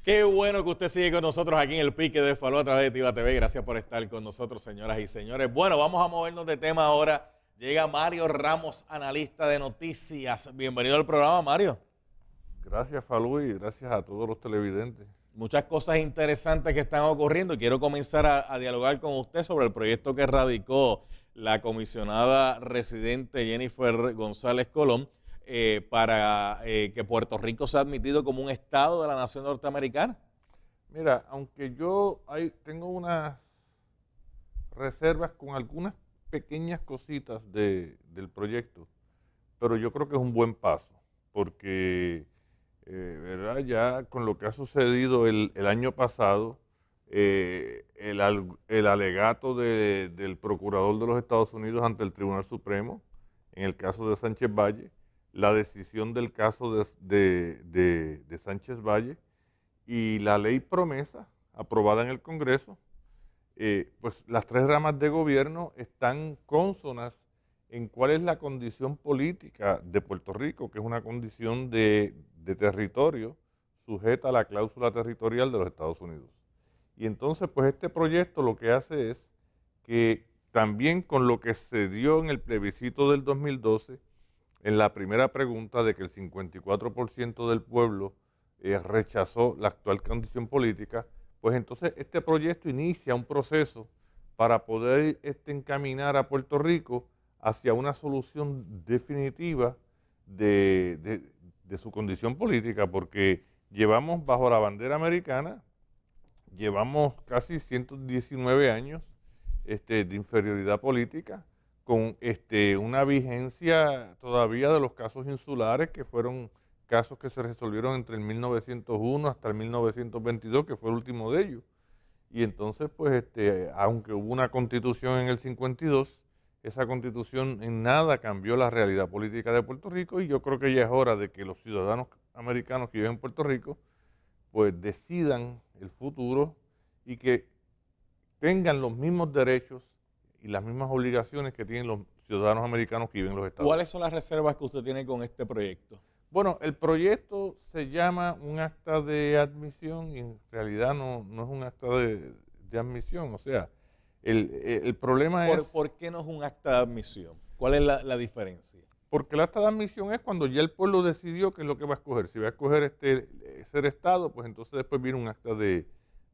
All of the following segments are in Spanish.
Qué bueno que usted sigue con nosotros aquí en el Pique de Falú a través de Tiva TV. Gracias por estar con nosotros, señoras y señores. Bueno, vamos a movernos de tema ahora. Llega Mario Ramos, analista de noticias. Bienvenido al programa, Mario. Gracias, Falú, y gracias a todos los televidentes. Muchas cosas interesantes que están ocurriendo. Quiero comenzar a dialogar con usted sobre el proyecto que radicó la comisionada residente Jennifer González Colón para que Puerto Rico sea admitido como un estado de la nación norteamericana. Mira, aunque yo tengo unas reservas con algunas pequeñas cositas del proyecto, pero yo creo que es un buen paso, porque ¿verdad? Ya con lo que ha sucedido el año pasado, el alegato del procurador de los Estados Unidos ante el Tribunal Supremo, en el caso de Sánchez Valle, la decisión del caso de Sánchez Valle y la ley promesa aprobada en el Congreso, pues las tres ramas de gobierno están cónsonas en cuál es la condición política de Puerto Rico, que es una condición de territorio sujeta a la cláusula territorial de los Estados Unidos. Y entonces, pues este proyecto lo que hace es que también con lo que se dio en el plebiscito del 2012, en la primera pregunta de que el 54% del pueblo rechazó la actual condición política, pues entonces este proyecto inicia un proceso para poder encaminar a Puerto Rico hacia una solución definitiva de su condición política, porque llevamos bajo la bandera americana, llevamos casi 119 años de inferioridad política, con una vigencia todavía de los casos insulares, que fueron casos que se resolvieron entre el 1901 hasta el 1922, que fue el último de ellos. Y entonces, pues, aunque hubo una constitución en el 52, esa constitución en nada cambió la realidad política de Puerto Rico, y yo creo que ya es hora de que los ciudadanos americanos que viven en Puerto Rico, pues decidan el futuro y que tengan los mismos derechos y las mismas obligaciones que tienen los ciudadanos americanos que viven en los Estados Unidos. ¿Cuáles son las reservas que usted tiene con este proyecto? Bueno, el proyecto se llama un acta de admisión y en realidad no es un acta de admisión. O sea, el problema es... ¿Por qué no es un acta de admisión? ¿Cuál es la diferencia? Porque el acta de admisión es cuando ya el pueblo decidió qué es lo que va a escoger. Si va a escoger ser Estado, pues entonces después viene un acta de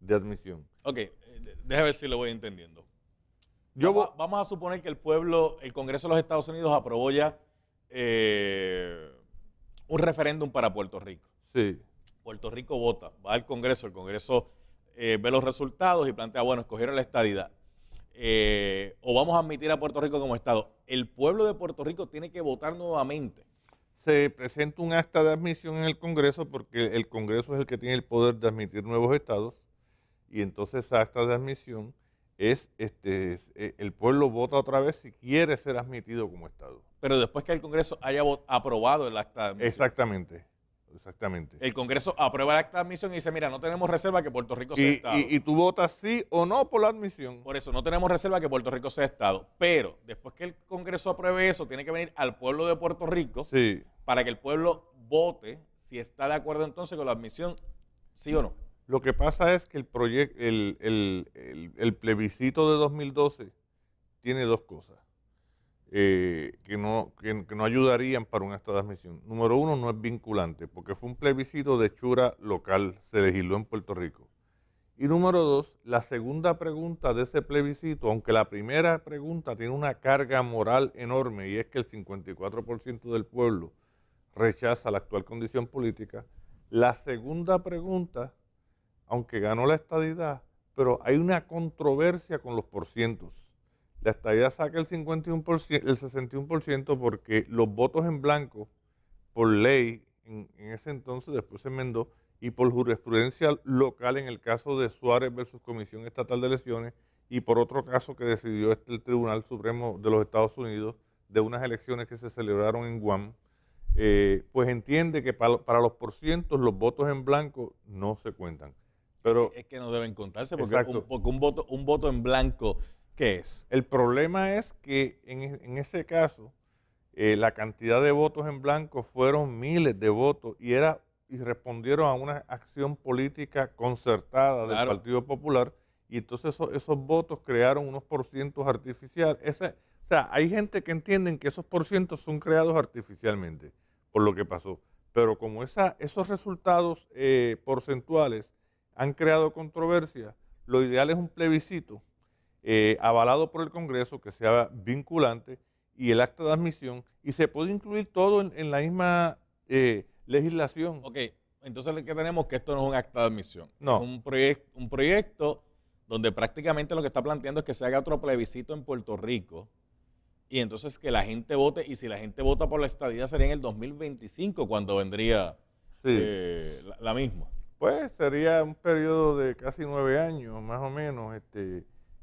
admisión. Ok, déjame ver si lo voy entendiendo. Vamos a suponer que el Congreso de los Estados Unidos aprobó ya un referéndum para Puerto Rico. Sí. Puerto Rico vota, va al Congreso, el Congreso ve los resultados y plantea, bueno, escogieron la estadidad. O vamos a admitir a Puerto Rico como Estado. El pueblo de Puerto Rico tiene que votar nuevamente. Se presenta un acta de admisión en el Congreso porque el Congreso es el que tiene el poder de admitir nuevos estados, y entonces esa acta de admisión es, el pueblo vota otra vez si quiere ser admitido como Estado. Pero después que el Congreso haya aprobado el acta de admisión. Exactamente. El Congreso aprueba el acta de admisión y dice, mira, no tenemos reserva que Puerto Rico sea Estado. Y tú votas sí o no por la admisión. Por eso, no tenemos reserva que Puerto Rico sea Estado. Pero después que el Congreso apruebe eso, tiene que venir al pueblo de Puerto Rico para que el pueblo vote si está de acuerdo entonces con la admisión, sí o no. Lo que pasa es que el plebiscito de 2012 tiene dos cosas que no ayudarían para un acta de admisión. Número uno, no es vinculante, porque fue un plebiscito de hechura local, se legisló en Puerto Rico. Y número dos, la segunda pregunta de ese plebiscito, aunque la primera pregunta tiene una carga moral enorme, y es que el 54% del pueblo rechaza la actual condición política, la segunda pregunta, aunque ganó la estadidad, pero hay una controversia con los porcientos. La estadidad saca el 61% porque los votos en blanco, por ley, en ese entonces, después se enmendó, y por jurisprudencia local en el caso de Suárez versus Comisión Estatal de Elecciones, y por otro caso que decidió el Tribunal Supremo de los Estados Unidos, de unas elecciones que se celebraron en Guam, pues entiende que para los porcientos los votos en blanco no se cuentan. Pero es que no deben contarse porque un voto en blanco, ¿qué es? El problema es que en ese caso la cantidad de votos en blanco fueron miles de votos y era y respondieron a una acción política concertada del Partido Popular, y entonces esos votos crearon unos porcientos artificiales. O sea, hay gente que entienden que esos porcientos son creados artificialmente por lo que pasó, pero como esos resultados porcentuales han creado controversia, lo ideal es un plebiscito avalado por el Congreso que sea vinculante y el acta de admisión, y se puede incluir todo en la misma legislación. Ok, entonces ¿qué tenemos? Que esto no es un acta de admisión. No. Es un proyecto donde prácticamente lo que está planteando es que se haga otro plebiscito en Puerto Rico y entonces que la gente vote, y si la gente vota por la estadidad sería en el 2025 cuando vendría la misma. Pues sería un periodo de casi 9 años, más o menos,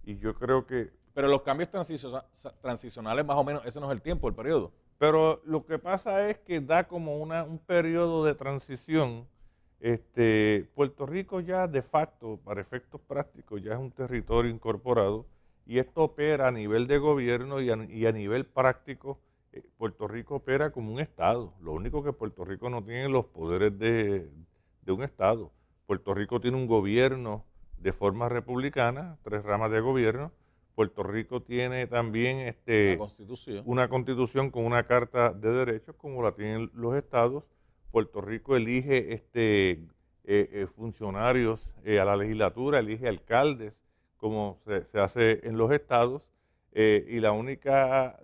y yo creo que... Pero los cambios transicionales, más o menos, ese no es el tiempo, el periodo. Pero lo que pasa es que da como un periodo de transición. Puerto Rico ya de facto, para efectos prácticos, ya es un territorio incorporado, y esto opera a nivel de gobierno y a nivel práctico. Puerto Rico opera como un Estado. Lo único que Puerto Rico no tiene los poderes de un Estado. Puerto Rico tiene un gobierno de forma republicana, 3 ramas de gobierno. Puerto Rico tiene también una constitución con una carta de derechos como la tienen los estados. Puerto Rico elige funcionarios a la legislatura, elige alcaldes como se hace en los estados, y la única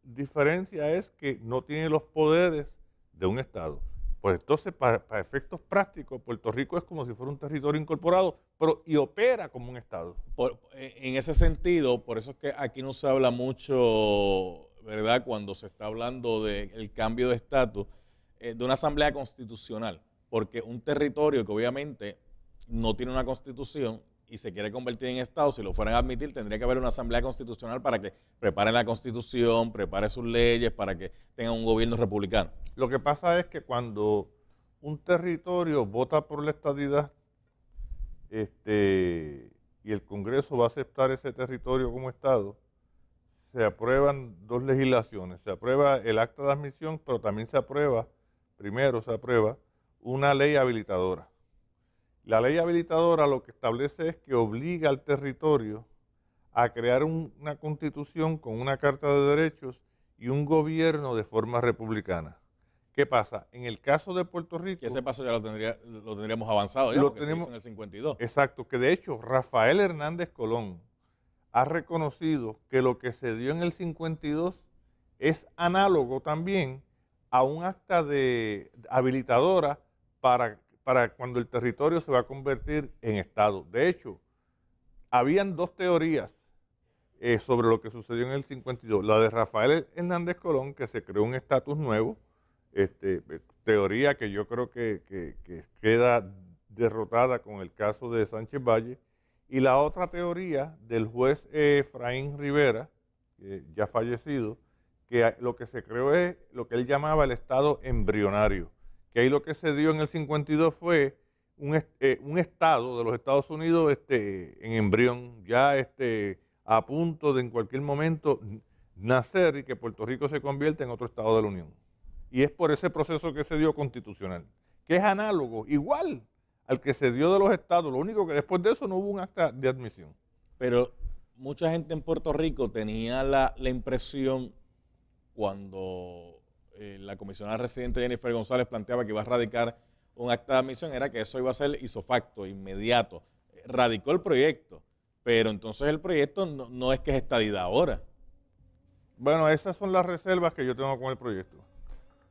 diferencia es que no tiene los poderes de un estado. Pues entonces, para efectos prácticos, Puerto Rico es como si fuera un territorio incorporado, y opera como un estado. En ese sentido, por eso es que aquí no se habla mucho, ¿verdad?, cuando se está hablando del cambio de estatus, de una asamblea constitucional, porque un territorio que obviamente no tiene una constitución y se quiere convertir en estado, si lo fueran a admitir, tendría que haber una asamblea constitucional para que prepare la constitución, prepare sus leyes, para que tenga un gobierno republicano. Lo que pasa es que cuando un territorio vota por la estadidad, y el Congreso va a aceptar ese territorio como estado, se aprueban 2 legislaciones. Se aprueba el acta de admisión, pero también primero se aprueba una ley habilitadora. La ley habilitadora lo que establece es que obliga al territorio a crear una constitución con una carta de derechos y un gobierno de forma republicana. ¿Qué pasa? En el caso de Puerto Rico... Que ese paso ya lo tendríamos avanzado ya, porque se hizo en el 52. Exacto, que de hecho Rafael Hernández Colón ha reconocido que lo que se dio en el 52 es análogo también a un acta de habilitadora para cuando el territorio se va a convertir en Estado. De hecho, habían 2 teorías sobre lo que sucedió en el 52. La de Rafael Hernández Colón, que se creó un estatus nuevo, teoría que yo creo que queda derrotada con el caso de Sánchez Valle, y la otra teoría del juez Efraín Rivera, ya fallecido, que lo que se creó es lo que él llamaba el estado embrionario, que ahí lo que se dio en el 52 fue un estado de los Estados Unidos en embrión, ya a punto de en cualquier momento nacer, y que Puerto Rico se convierte en otro estado de la Unión. Y es por ese proceso que se dio constitucional, que es análogo, igual al que se dio de los estados, lo único que después de eso no hubo un acta de admisión. Pero mucha gente en Puerto Rico tenía la impresión, cuando la comisionada residente Jennifer González planteaba que iba a radicar un acta de admisión, era que eso iba a ser ipso facto, inmediato. Radicó el proyecto, pero entonces el proyecto no es que es estadidad ahora. Bueno, esas son las reservas que yo tengo con el proyecto.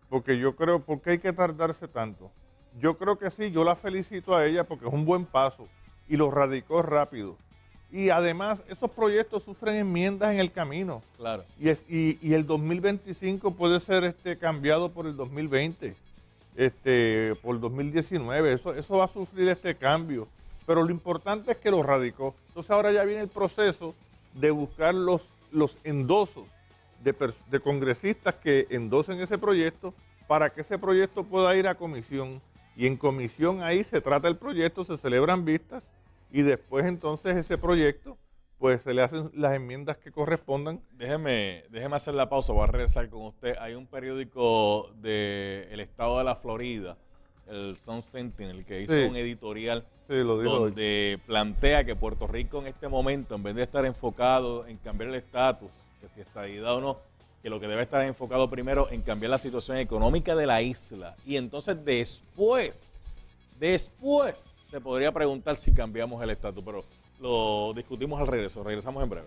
Porque yo creo, ¿por qué hay que tardarse tanto? Yo creo que sí, yo la felicito a ella porque es un buen paso y lo radicó rápido. Y además, esos proyectos sufren enmiendas en el camino. Claro. Y el 2025 puede ser cambiado por el 2020, por el 2019. Eso va a sufrir este cambio. Pero lo importante es que lo radicó. Entonces ahora ya viene el proceso de buscar los endosos de congresistas que endosen ese proyecto para que ese proyecto pueda ir a comisión. Y en comisión ahí se trata el proyecto, se celebran vistas, y después entonces ese proyecto, pues se le hacen las enmiendas que correspondan. Déjeme hacer la pausa, voy a regresar con usted. Hay un periódico del estado de la Florida, el Sun Sentinel, que hizo Sí. un editorial Sí, lo dijo hoy. donde plantea que Puerto Rico en este momento, en vez de estar enfocado en cambiar el estatus, que si estadidad o no, que lo que debe estar enfocado primero en cambiar la situación económica de la isla. Y entonces después se podría preguntar si cambiamos el estatus, pero lo discutimos al regreso. Regresamos en breve.